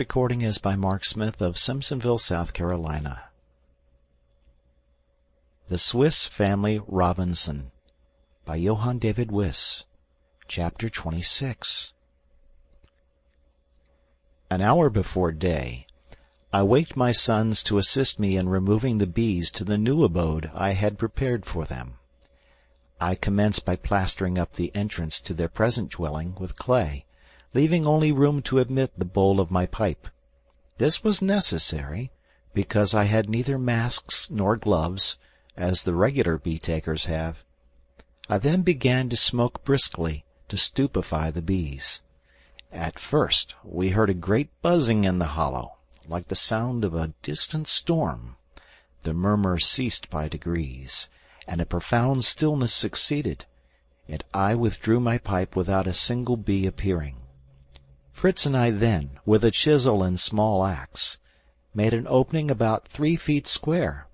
Recording is by Mark Smith of Simpsonville, South Carolina. The Swiss Family Robinson by Johann David Wyss. Chapter 26. An hour before day, I waked my sons to assist me in removing the bees to the new abode I had prepared for them. I commenced by plastering up the entrance to their present dwelling with clay, leaving only room to admit the bowl of my pipe. This was necessary, because I had neither masks nor gloves, as the regular bee-takers have. I then began to smoke briskly, to stupefy the bees. At first we heard a great buzzing in the hollow, like the sound of a distant storm. The murmur ceased by degrees, and a profound stillness succeeded, and I withdrew my pipe without a single bee appearing. Fritz and I then, with a chisel and small axe, made an opening about 3 feet square,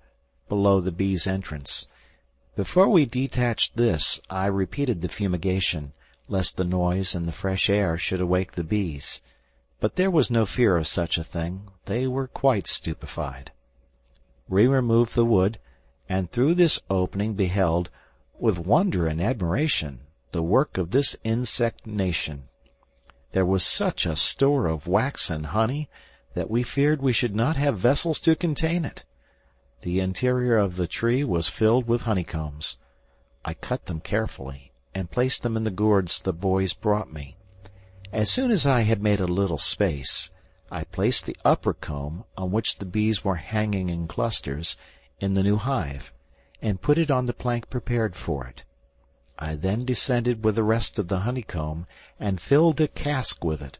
below the bees' entrance. Before we detached this, I repeated the fumigation, lest the noise and the fresh air should awake the bees. But there was no fear of such a thing. They were quite stupefied. We removed the wood, and through this opening beheld, with wonder and admiration, the work of this insect nation. There was such a store of wax and honey that we feared we should not have vessels to contain it. The interior of the tree was filled with honeycombs. I cut them carefully, and placed them in the gourds the boys brought me. As soon as I had made a little space, I placed the upper comb, on which the bees were hanging in clusters, in the new hive, and put it on the plank prepared for it. I then descended with the rest of the honeycomb, and filled a cask with it,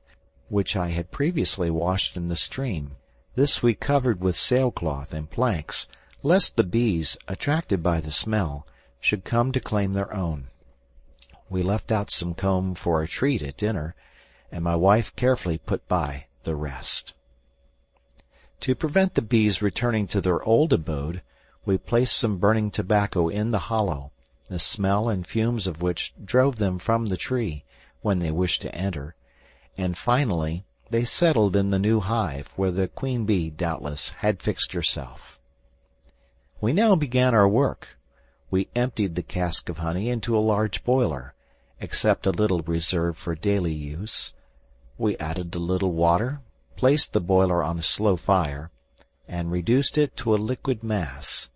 which I had previously washed in the stream. This we covered with sailcloth and planks, lest the bees, attracted by the smell, should come to claim their own. We left out some comb for a treat at dinner, and my wife carefully put by the rest. To prevent the bees returning to their old abode, we placed some burning tobacco in the hollow, the smell and fumes of which drove them from the tree when they wished to enter, and finally they settled in the new hive, where the queen bee, doubtless, had fixed herself. We now began our work. We emptied the cask of honey into a large boiler, except a little reserved for daily use. We added a little water, placed the boiler on a slow fire, and reduced it to a liquid mass.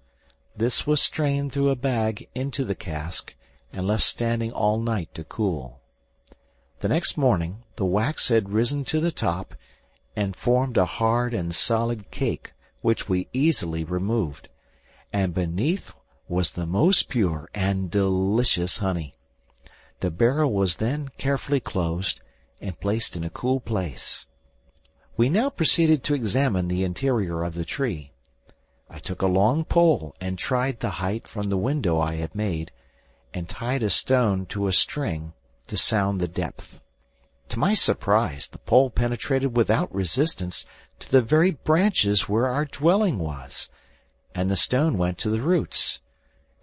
This was strained through a bag into the cask, and left standing all night to cool. The next morning the wax had risen to the top, and formed a hard and solid cake, which we easily removed, and beneath was the most pure and delicious honey. The barrel was then carefully closed, and placed in a cool place. We now proceeded to examine the interior of the tree. I took a long pole and tried the height from the window I had made, and tied a stone to a string to sound the depth. To my surprise, the pole penetrated without resistance to the very branches where our dwelling was, and the stone went to the roots.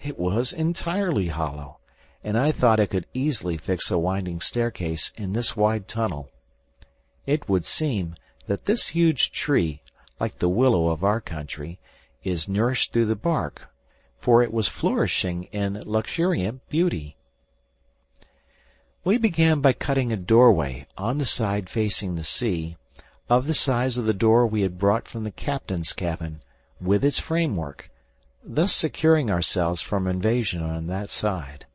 It was entirely hollow, and I thought I could easily fix a winding staircase in this wide tunnel. It would seem that this huge tree, like the willow of our country, is nourished through the bark, for it was flourishing in luxuriant beauty. We began by cutting a doorway on the side facing the sea, of the size of the door we had brought from the captain's cabin, with its framework, thus securing ourselves from invasion on that side.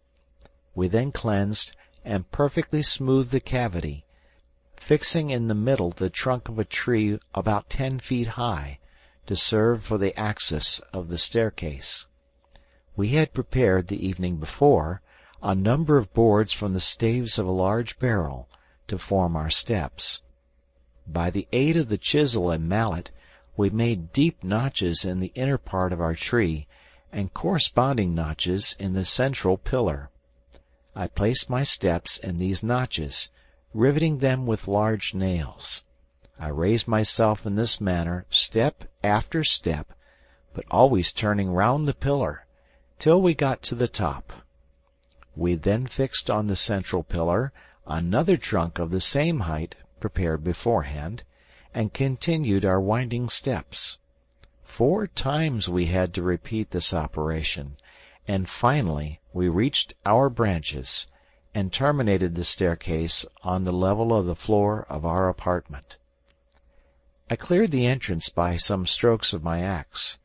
We then cleansed and perfectly smoothed the cavity, fixing in the middle the trunk of a tree about 10 feet high, to serve for the axis of the staircase. We had prepared, the evening before, a number of boards from the staves of a large barrel, to form our steps. By the aid of the chisel and mallet, we made deep notches in the inner part of our tree, and corresponding notches in the central pillar. I placed my steps in these notches, riveting them with large nails. I raised myself in this manner, step after step, but always turning round the pillar, till we got to the top. We then fixed on the central pillar another trunk of the same height prepared beforehand, and continued our winding steps. 4 times we had to repeat this operation, and finally we reached our branches, and terminated the staircase on the level of the floor of our apartment. I cleared the entrance by some strokes of my axe.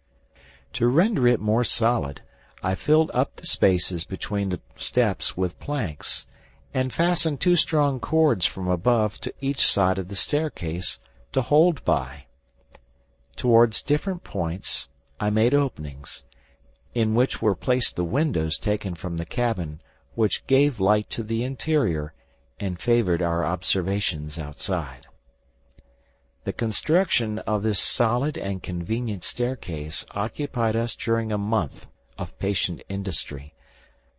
To render it more solid, I filled up the spaces between the steps with planks, and fastened 2 strong cords from above to each side of the staircase to hold by. Towards different points I made openings, in which were placed the windows taken from the cabin, which gave light to the interior and favored our observations outside. The construction of this solid and convenient staircase occupied us during a month of patient industry.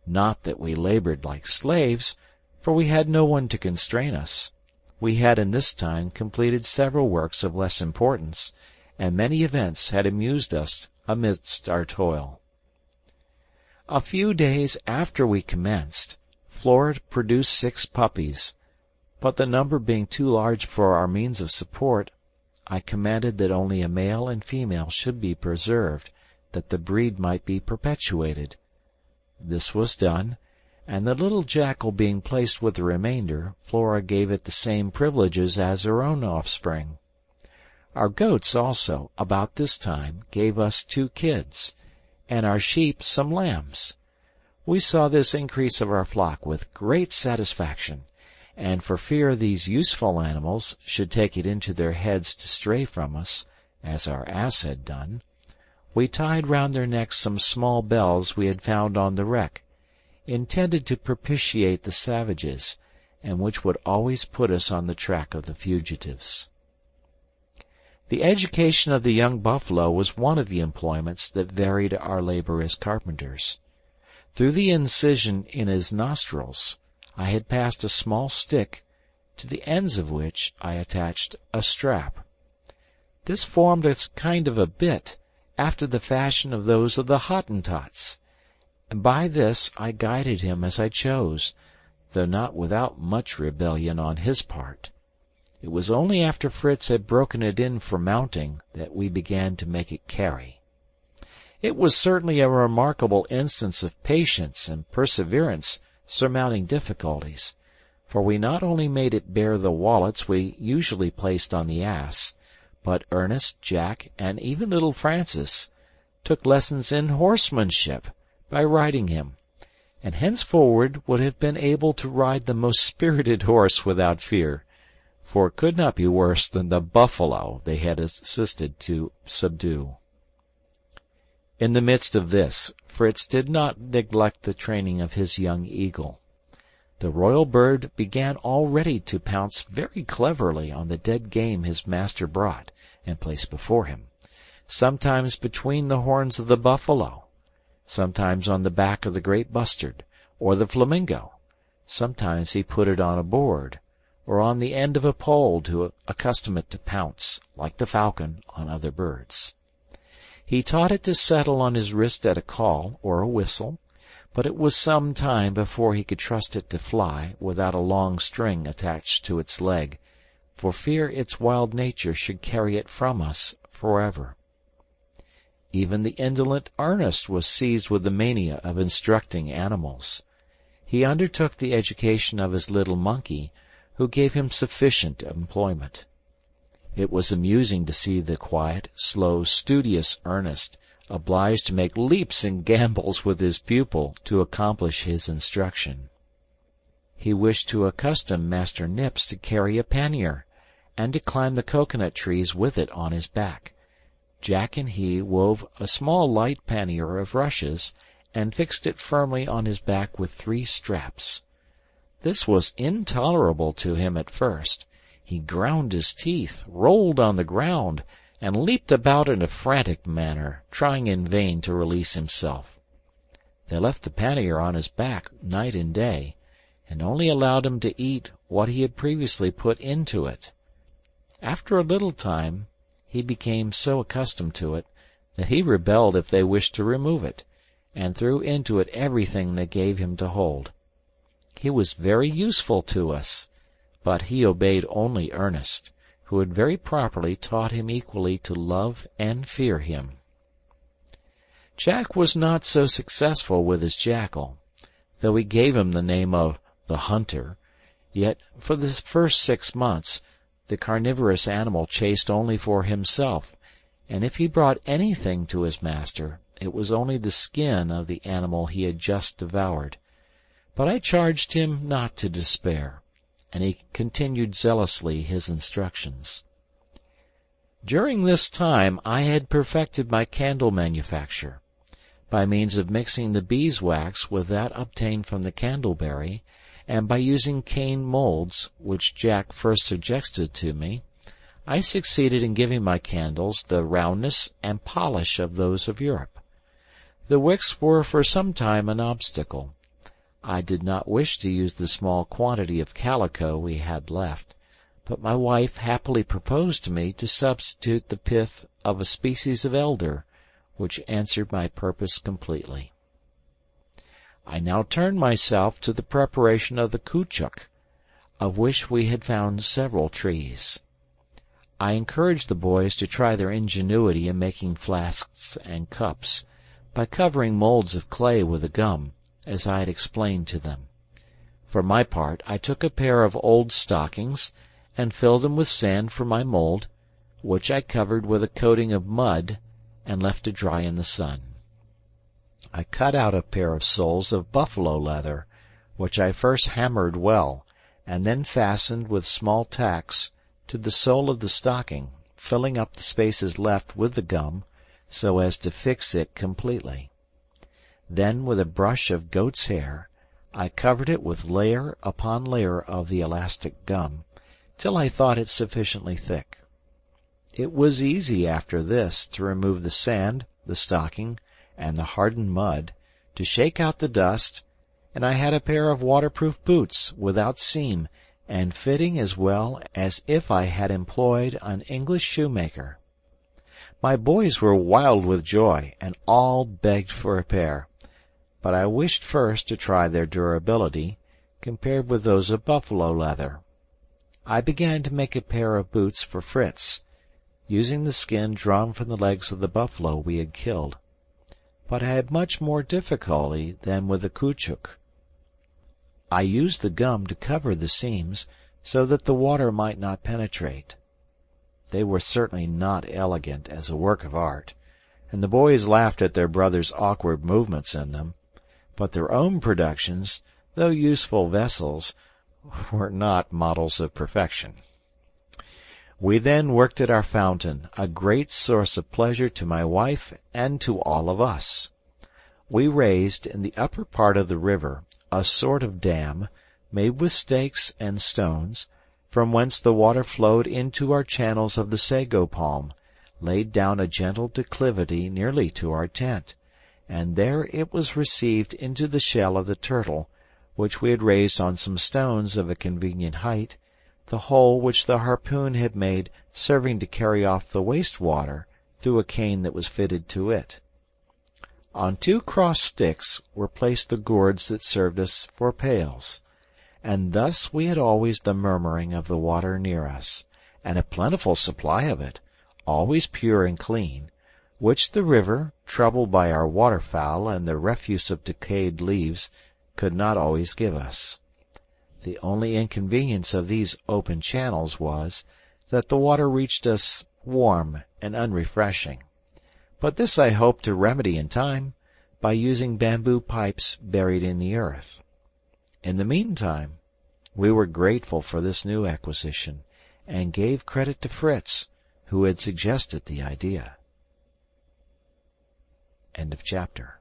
Not that we labored like slaves, for we had no one to constrain us. We had in this time completed several works of less importance, and many events had amused us amidst our toil. A few days after we commenced, Flora produced 6 puppies, but the number being too large for our means of support, I commanded that only a male and female should be preserved, that the breed might be perpetuated. This was done, and the little jackal being placed with the remainder, Flora gave it the same privileges as her own offspring. Our goats also, about this time, gave us 2 kids, and our sheep some lambs. We saw this increase of our flock with great satisfaction, and for fear these useful animals should take it into their heads to stray from us, as our ass had done, we tied round their necks some small bells we had found on the wreck, intended to propitiate the savages, and which would always put us on the track of the fugitives. The education of the young buffalo was one of the employments that varied our labor as carpenters. Through the incision in his nostrils I had passed a small stick, to the ends of which I attached a strap. This formed a kind of a bit, after the fashion of those of the Hottentots, and by this I guided him as I chose, though not without much rebellion on his part. It was only after Fritz had broken it in for mounting that we began to make it carry. It was certainly a remarkable instance of patience and perseverance surmounting difficulties, for we not only made it bear the wallets we usually placed on the ass, but Ernest, Jack, and even little Francis took lessons in horsemanship by riding him, and henceforward would have been able to ride the most spirited horse without fear, for it could not be worse than the buffalo they had assisted to subdue. In the midst of this, Fritz did not neglect the training of his young eagle. The royal bird began already to pounce very cleverly on the dead game his master brought and placed before him, sometimes between the horns of the buffalo, sometimes on the back of the great bustard, or the flamingo. Sometimes he put it on a board, or on the end of a pole to accustom it to pounce, like the falcon, on other birds. He taught it to settle on his wrist at a call or a whistle, but it was some time before he could trust it to fly without a long string attached to its leg, for fear its wild nature should carry it from us forever. Even the indolent Ernest was seized with the mania of instructing animals. He undertook the education of his little monkey, who gave him sufficient employment. It was amusing to see the quiet, slow, studious Ernest obliged to make leaps and gambols with his pupil to accomplish his instruction. He wished to accustom Master Nips to carry a pannier, and to climb the coconut trees with it on his back. Jack and he wove a small light pannier of rushes, and fixed it firmly on his back with 3 straps. This was intolerable to him at first. He ground his teeth, rolled on the ground, and leaped about in a frantic manner, trying in vain to release himself. They left the pannier on his back night and day, and only allowed him to eat what he had previously put into it. After a little time he became so accustomed to it that he rebelled if they wished to remove it, and threw into it everything they gave him to hold. He was very useful to us, but he obeyed only Ernest, who had very properly taught him equally to love and fear him. Jack was not so successful with his jackal, though he gave him the name of the Hunter, yet for the first 6 months the carnivorous animal chased only for himself, and if he brought anything to his master, it was only the skin of the animal he had just devoured. But I charged him not to despair, and he continued zealously his instructions. During this time I had perfected my candle manufacture, by means of mixing the beeswax with that obtained from the candleberry, and by using cane molds, which Jack first suggested to me, I succeeded in giving my candles the roundness and polish of those of Europe. The wicks were for some time an obstacle. I did not wish to use the small quantity of calico we had left, but my wife happily proposed to me to substitute the pith of a species of elder, which answered my purpose completely. I now turned myself to the preparation of the caoutchouc, of which we had found several trees. I encouraged the boys to try their ingenuity in making flasks and cups, by covering molds of clay with a gum, as I had explained to them. For my part, I took a pair of old stockings, and filled them with sand for my mold, which I covered with a coating of mud, and left to dry in the sun. I cut out a pair of soles of buffalo leather, which I first hammered well, and then fastened with small tacks to the sole of the stocking, filling up the spaces left with the gum, so as to fix it completely. Then, with a brush of goat's hair, I covered it with layer upon layer of the elastic gum, till I thought it sufficiently thick. It was easy after this to remove the sand, the stocking, and the hardened mud, to shake out the dust, and I had a pair of waterproof boots, without seam, and fitting as well as if I had employed an English shoemaker. My boys were wild with joy, and all begged for a pair, but I wished first to try their durability, compared with those of buffalo leather. I began to make a pair of boots for Fritz, using the skin drawn from the legs of the buffalo we had killed, but I had much more difficulty than with the caoutchouc. I used the gum to cover the seams, so that the water might not penetrate. They were certainly not elegant as a work of art, and the boys laughed at their brother's awkward movements in them, but their own productions, though useful vessels, were not models of perfection. We then worked at our fountain, a great source of pleasure to my wife and to all of us. We raised, in the upper part of the river, a sort of dam, made with stakes and stones, from whence the water flowed into our channels of the sago palm, laid down a gentle declivity nearly to our tent, and there it was received into the shell of the turtle, which we had raised on some stones of a convenient height, the hole which the harpoon had made serving to carry off the waste water through a cane that was fitted to it. On 2 crossed sticks were placed the gourds that served us for pails, and thus we had always the murmuring of the water near us, and a plentiful supply of it, always pure and clean, which the river, troubled by our waterfowl and the refuse of decayed leaves, could not always give us. The only inconvenience of these open channels was, that the water reached us warm and unrefreshing, but this I hope to remedy in time, by using bamboo pipes buried in the earth. In the meantime, we were grateful for this new acquisition, and gave credit to Fritz, who had suggested the idea. End of chapter.